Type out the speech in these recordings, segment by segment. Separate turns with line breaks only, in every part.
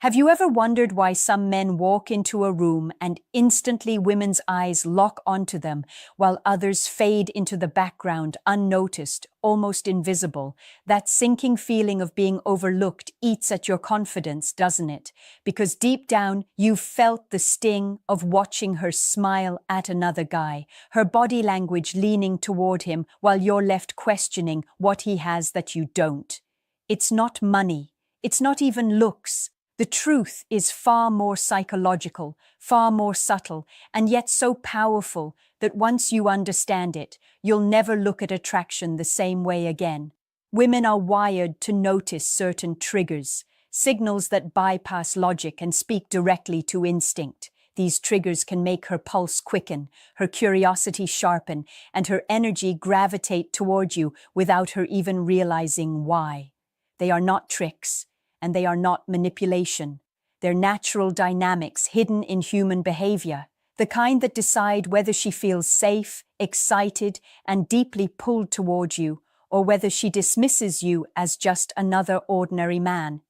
Have you ever wondered why some men walk into a room and instantly women's eyes lock onto them, while others fade into the background unnoticed, almost invisible? That sinking feeling of being overlooked eats at your confidence, doesn't it? Because deep down, you've felt the sting of watching her smile at another guy, her body language leaning toward him while you're left questioning what he has that you don't. It's not money. It's not even looks. The truth is far more psychological, far more subtle, and yet so powerful that once you understand it, you'll never look at attraction the same way again. Women are wired to notice certain triggers, signals that bypass logic and speak directly to instinct. These triggers can make her pulse quicken, her curiosity sharpen, and her energy gravitate toward you without her even realizing why. They are not tricks. And they are not manipulation. They're natural dynamics hidden in human behavior, the kind that decide whether she feels safe, excited, and deeply pulled toward you, or whether she dismisses you as just another ordinary man.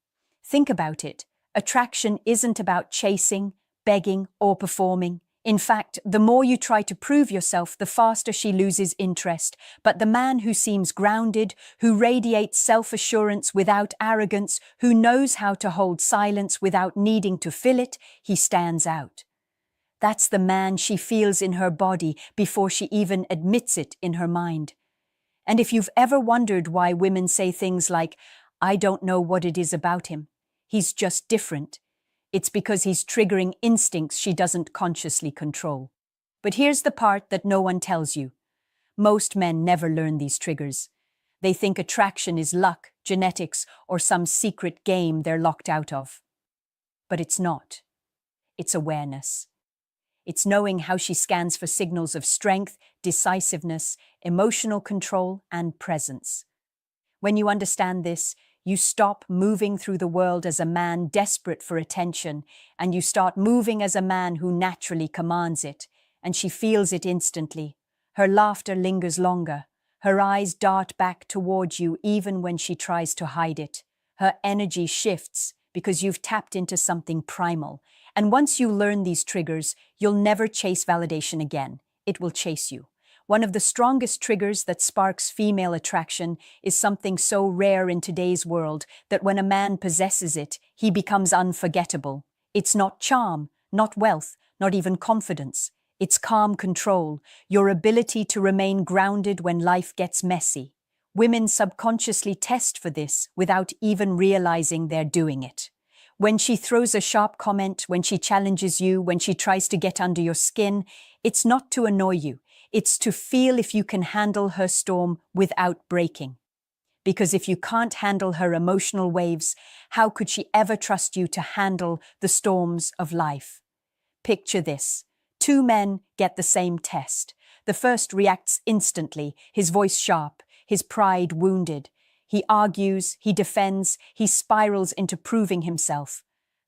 Think about it. Attraction isn't about chasing, begging, or performing. In fact, the more you try to prove yourself, the faster she loses interest. But the man who seems grounded, who radiates self-assurance without arrogance, who knows how to hold silence without needing to fill it, he stands out. That's the man she feels in her body before she even admits it in her mind. And if you've ever wondered why women say things like, "I don't know what it is about him. He's just different," it's because he's triggering instincts she doesn't consciously control. But here's the part that no one tells you. Most men never learn these triggers. They think attraction is luck, genetics, or some secret game they're locked out of. But it's not. It's awareness. It's knowing how she scans for signals of strength, decisiveness, emotional control, and presence. When you understand this, you stop moving through the world as a man desperate for attention, and you start moving as a man who naturally commands it, and she feels it instantly. Her laughter lingers longer. Her eyes dart back towards you even when she tries to hide it. Her energy shifts because you've tapped into something primal. And once you learn these triggers, you'll never chase validation again. It will chase you. One of the strongest triggers that sparks female attraction is something so rare in today's world that when a man possesses it, he becomes unforgettable. It's not charm, not wealth, not even confidence. It's calm control, your ability to remain grounded when life gets messy. Women subconsciously test for this without even realizing they're doing it. When she throws a sharp comment, when she challenges you, when she tries to get under your skin, it's not to annoy you. It's to feel if you can handle her storm without breaking. Because if you can't handle her emotional waves, how could she ever trust you to handle the storms of life? Picture this. Two men get the same test. The first reacts instantly, his voice sharp, his pride wounded. He argues, he defends, he spirals into proving himself.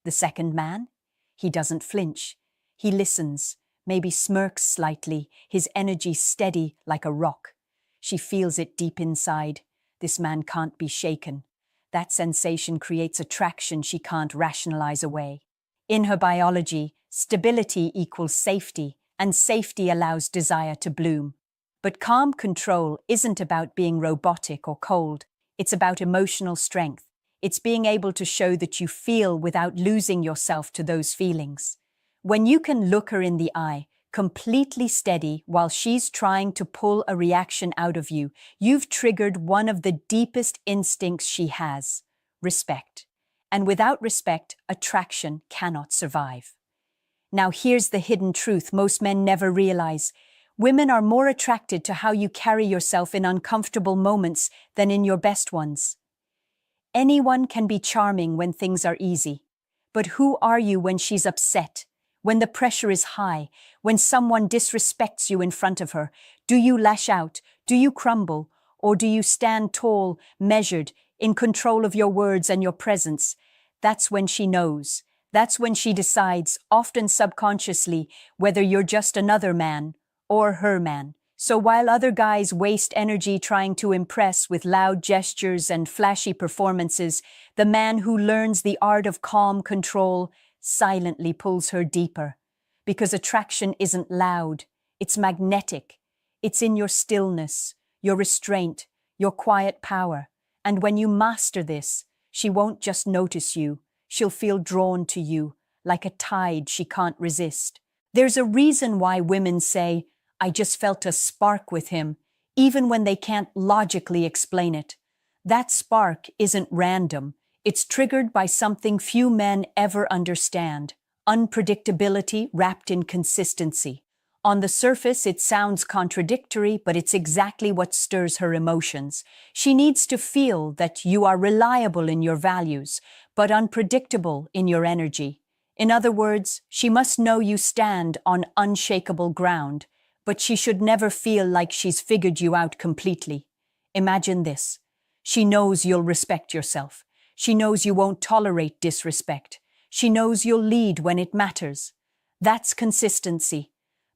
The second man? He doesn't flinch. He listens. Maybe smirks slightly, his energy steady like a rock. She feels it deep inside. This man can't be shaken. That sensation creates attraction she can't rationalize away. In her biology, stability equals safety, and safety allows desire to bloom. But calm control isn't about being robotic or cold. It's about emotional strength. It's being able to show that you feel without losing yourself to those feelings. When you can look her in the eye, completely steady while she's trying to pull a reaction out of you, you've triggered one of the deepest instincts she has: respect. And without respect, attraction cannot survive. Now here's the hidden truth most men never realize. Women are more attracted to how you carry yourself in uncomfortable moments than in your best ones. Anyone can be charming when things are easy. But who are you when she's upset? When the pressure is high, when someone disrespects you in front of her? Do you lash out? Do you crumble? Or do you stand tall, measured, in control of your words and your presence? That's when she knows. That's when she decides, often subconsciously, whether you're just another man or her man. So while other guys waste energy trying to impress with loud gestures and flashy performances, the man who learns the art of calm control silently pulls her deeper. Because attraction isn't loud, it's magnetic. It's in your stillness, your restraint, your quiet power. And when you master this, she won't just notice you, she'll feel drawn to you, like a tide she can't resist. There's a reason why women say, "I just felt a spark with him," even when they can't logically explain it. That spark isn't random. It's triggered by something few men ever understand: unpredictability wrapped in consistency. On the surface, it sounds contradictory, but it's exactly what stirs her emotions. She needs to feel that you are reliable in your values, but unpredictable in your energy. In other words, she must know you stand on unshakable ground, but she should never feel like she's figured you out completely. Imagine this. She knows you'll respect yourself. She knows you won't tolerate disrespect. She knows you'll lead when it matters. That's consistency.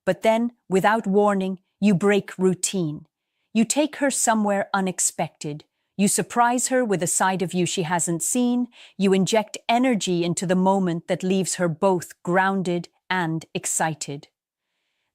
But then, without warning, you break routine. You take her somewhere unexpected. You surprise her with a side of you she hasn't seen. You inject energy into the moment that leaves her both grounded and excited.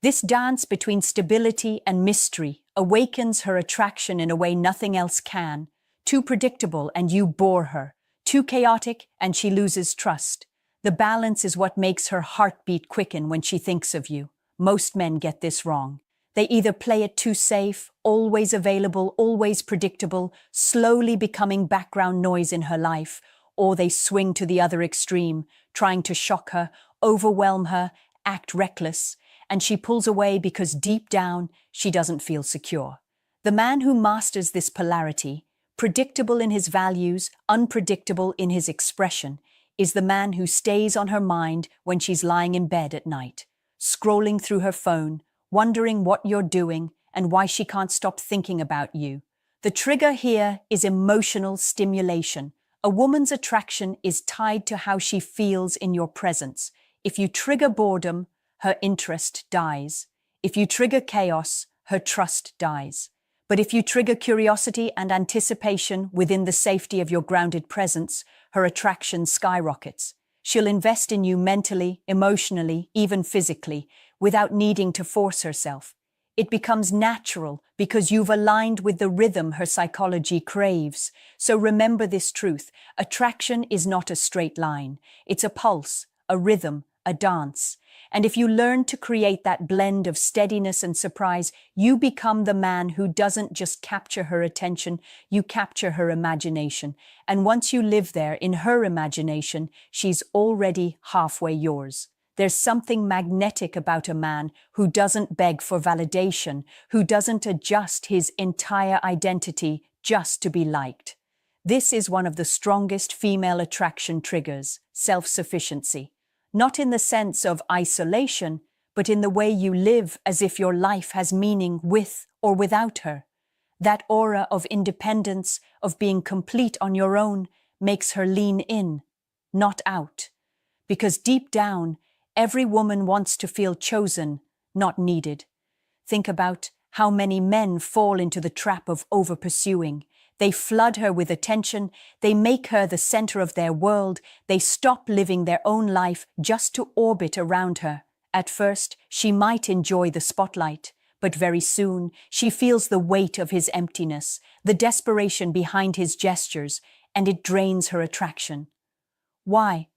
This dance between stability and mystery awakens her attraction in a way nothing else can. Too predictable and you bore her. Too chaotic and she loses trust. The balance is what makes her heartbeat quicken when she thinks of you. Most men get this wrong. They either play it too safe, always available, always predictable, slowly becoming background noise in her life, or they swing to the other extreme, trying to shock her, overwhelm her, act reckless, and she pulls away because deep down she doesn't feel secure. The man who masters this polarity, predictable in his values, unpredictable in his expression, is the man who stays on her mind when she's lying in bed at night, scrolling through her phone, wondering what you're doing and why she can't stop thinking about you. The trigger here is emotional stimulation. A woman's attraction is tied to how she feels in your presence. If you trigger boredom, her interest dies. If you trigger chaos, her trust dies. But if you trigger curiosity and anticipation within the safety of your grounded presence, her attraction skyrockets. She'll invest in you mentally, emotionally, even physically, without needing to force herself. It becomes natural because you've aligned with the rhythm her psychology craves. So remember this truth: attraction is not a straight line. It's a pulse, a rhythm, a dance. And if you learn to create that blend of steadiness and surprise, you become the man who doesn't just capture her attention, you capture her imagination. And once you live there in her imagination, she's already halfway yours. There's something magnetic about a man who doesn't beg for validation, who doesn't adjust his entire identity just to be liked. This is one of the strongest female attraction triggers: self-sufficiency. Not in the sense of isolation, but in the way you live as if your life has meaning with or without her. That aura of independence, of being complete on your own, makes her lean in, not out. Because deep down, every woman wants to feel chosen, not needed. Think about how many men fall into the trap of over-pursuing. They flood her with attention, they make her the center of their world, they stop living their own life just to orbit around her. At first, she might enjoy the spotlight, but very soon she feels the weight of his emptiness, the desperation behind his gestures, and it drains her attraction. Why?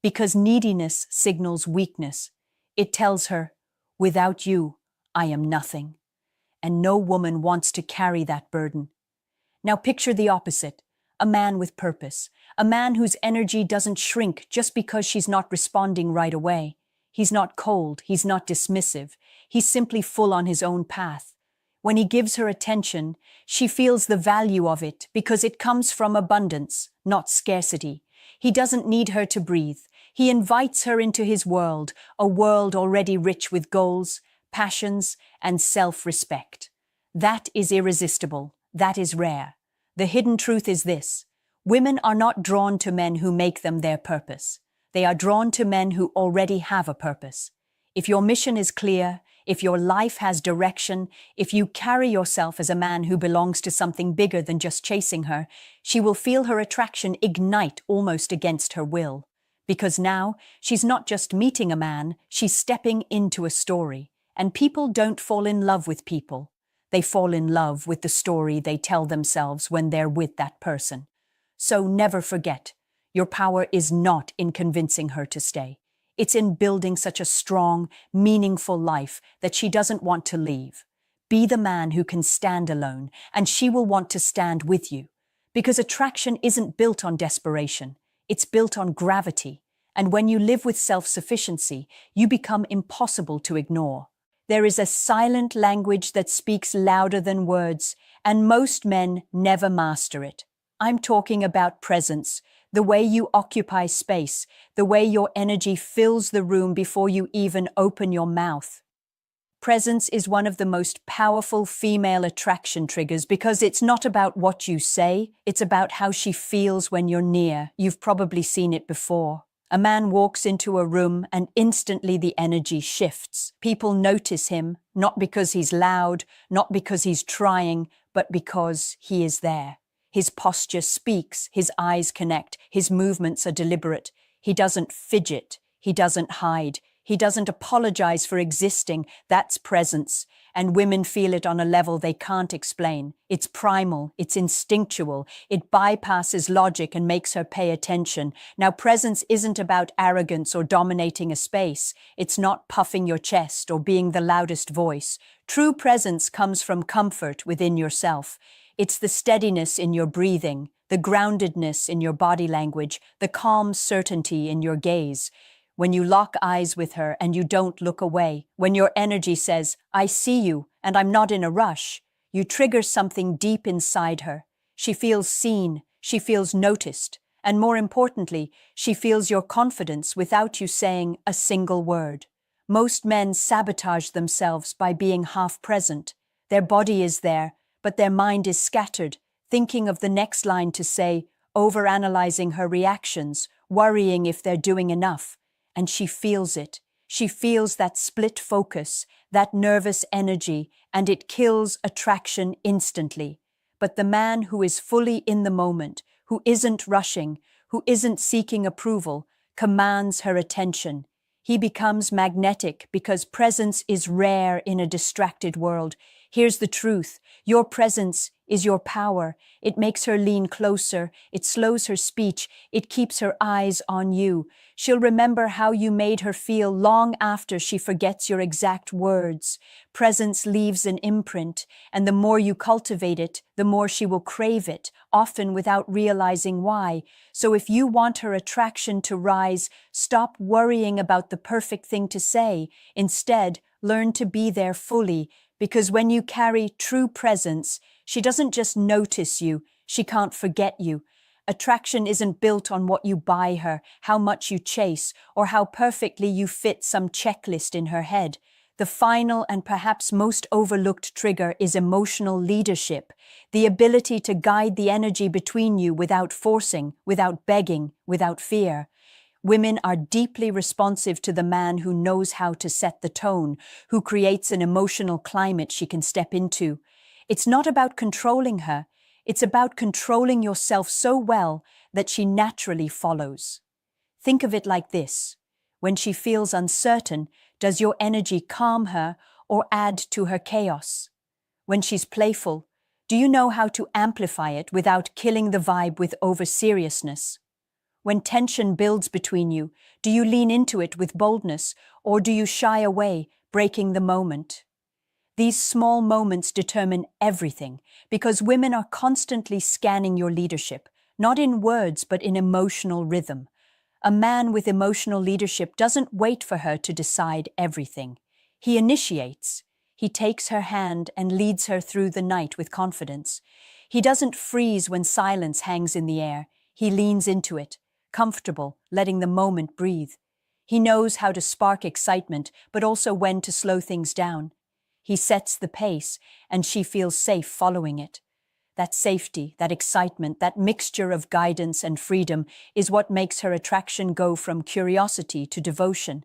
Because neediness signals weakness. It tells her, "Without you, I am nothing." And no woman wants to carry that burden. Now picture the opposite: a man with purpose, a man whose energy doesn't shrink just because she's not responding right away. He's not cold, he's not dismissive, he's simply full on his own path. When he gives her attention, she feels the value of it because it comes from abundance, not scarcity. He doesn't need her to breathe. He invites her into his world, a world already rich with goals, passions, and self-respect. That is irresistible. That is rare. The hidden truth is this: women are not drawn to men who make them their purpose. They are drawn to men who already have a purpose. If your mission is clear, if your life has direction, if you carry yourself as a man who belongs to something bigger than just chasing her, she will feel her attraction ignite almost against her will. Because now, she's not just meeting a man, she's stepping into a story. And people don't fall in love with people. They fall in love with the story they tell themselves when they're with that person. So never forget, your power is not in convincing her to stay. It's in building such a strong, meaningful life that she doesn't want to leave. Be the man who can stand alone, and she will want to stand with you. Because attraction isn't built on desperation, it's built on gravity. And when you live with self-sufficiency, you become impossible to ignore. There is a silent language that speaks louder than words, and most men never master it. I'm talking about presence, the way you occupy space, the way your energy fills the room before you even open your mouth. Presence is one of the most powerful female attraction triggers because it's not about what you say, it's about how she feels when you're near. You've probably seen it before. A man walks into a room and instantly the energy shifts. People notice him, not because he's loud, not because he's trying, but because he is there. His posture speaks, his eyes connect, his movements are deliberate. He doesn't fidget, he doesn't hide, he doesn't apologize for existing. That's presence. And women feel it on a level they can't explain. It's primal, it's instinctual, it bypasses logic and makes her pay attention. Now, presence isn't about arrogance or dominating a space. It's not puffing your chest or being the loudest voice. True presence comes from comfort within yourself. It's the steadiness in your breathing, the groundedness in your body language, the calm certainty in your gaze. When you lock eyes with her and you don't look away, when your energy says, "I see you and I'm not in a rush," you trigger something deep inside her. She feels seen, she feels noticed, and more importantly, she feels your confidence without you saying a single word. Most men sabotage themselves by being half present. Their body is there, but their mind is scattered, thinking of the next line to say, overanalyzing her reactions, worrying if they're doing enough. And she feels it. She feels that split focus, that nervous energy, and it kills attraction instantly. But the man who is fully in the moment, who isn't rushing, who isn't seeking approval, commands her attention. He becomes magnetic because presence is rare in a distracted world. Here's the truth. Your presence is your power. It makes her lean closer. It slows her speech. It keeps her eyes on you. She'll remember how you made her feel long after she forgets your exact words. Presence leaves an imprint, and the more you cultivate it, the more she will crave it, often without realizing why. So if you want her attraction to rise, stop worrying about the perfect thing to say. Instead, learn to be there fully, because when you carry true presence, she doesn't just notice you, she can't forget you. Attraction isn't built on what you buy her, how much you chase, or how perfectly you fit some checklist in her head. The final and perhaps most overlooked trigger is emotional leadership, the ability to guide the energy between you without forcing, without begging, without fear. Women are deeply responsive to the man who knows how to set the tone, who creates an emotional climate she can step into. It's not about controlling her, it's about controlling yourself so well that she naturally follows. Think of it like this. When she feels uncertain, does your energy calm her or add to her chaos? When she's playful, do you know how to amplify it without killing the vibe with over-seriousness? When tension builds between you, do you lean into it with boldness, or do you shy away, breaking the moment? These small moments determine everything, because women are constantly scanning your leadership, not in words but in emotional rhythm. A man with emotional leadership doesn't wait for her to decide everything. He initiates. He takes her hand and leads her through the night with confidence. He doesn't freeze when silence hangs in the air. He leans into it, comfortable, letting the moment breathe. He knows how to spark excitement, but also when to slow things down. He sets the pace, and she feels safe following it. That safety, that excitement, that mixture of guidance and freedom is what makes her attraction go from curiosity to devotion.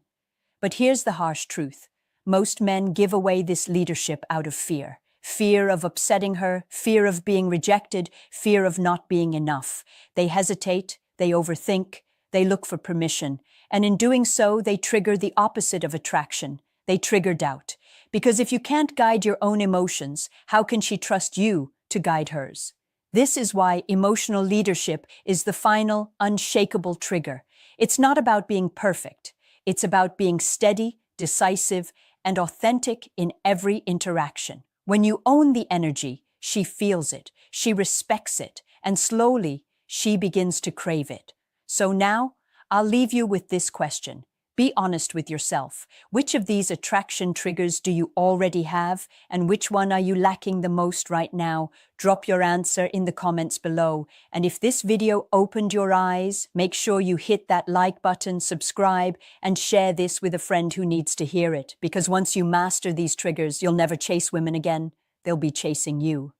But here's the harsh truth. most men give away this leadership out of fear. Fear of upsetting her, fear of being rejected, fear of not being enough. They hesitate, they overthink, they look for permission, and in doing so, they trigger the opposite of attraction. They trigger doubt. Because if you can't guide your own emotions, how can she trust you to guide hers? This is why emotional leadership is the final, unshakable trigger. It's not about being perfect. It's about being steady, decisive, and authentic in every interaction. When you own the energy, she feels it, she respects it, and slowly, she begins to crave it. So now, I'll leave you with this question. Be honest with yourself. Which of these attraction triggers do you already have, and which one are you lacking the most right now? Drop your answer in the comments below. And if this video opened your eyes, make sure you hit that like button, subscribe, and share this with a friend who needs to hear it. Because once you master these triggers, you'll never chase women again. They'll be chasing you.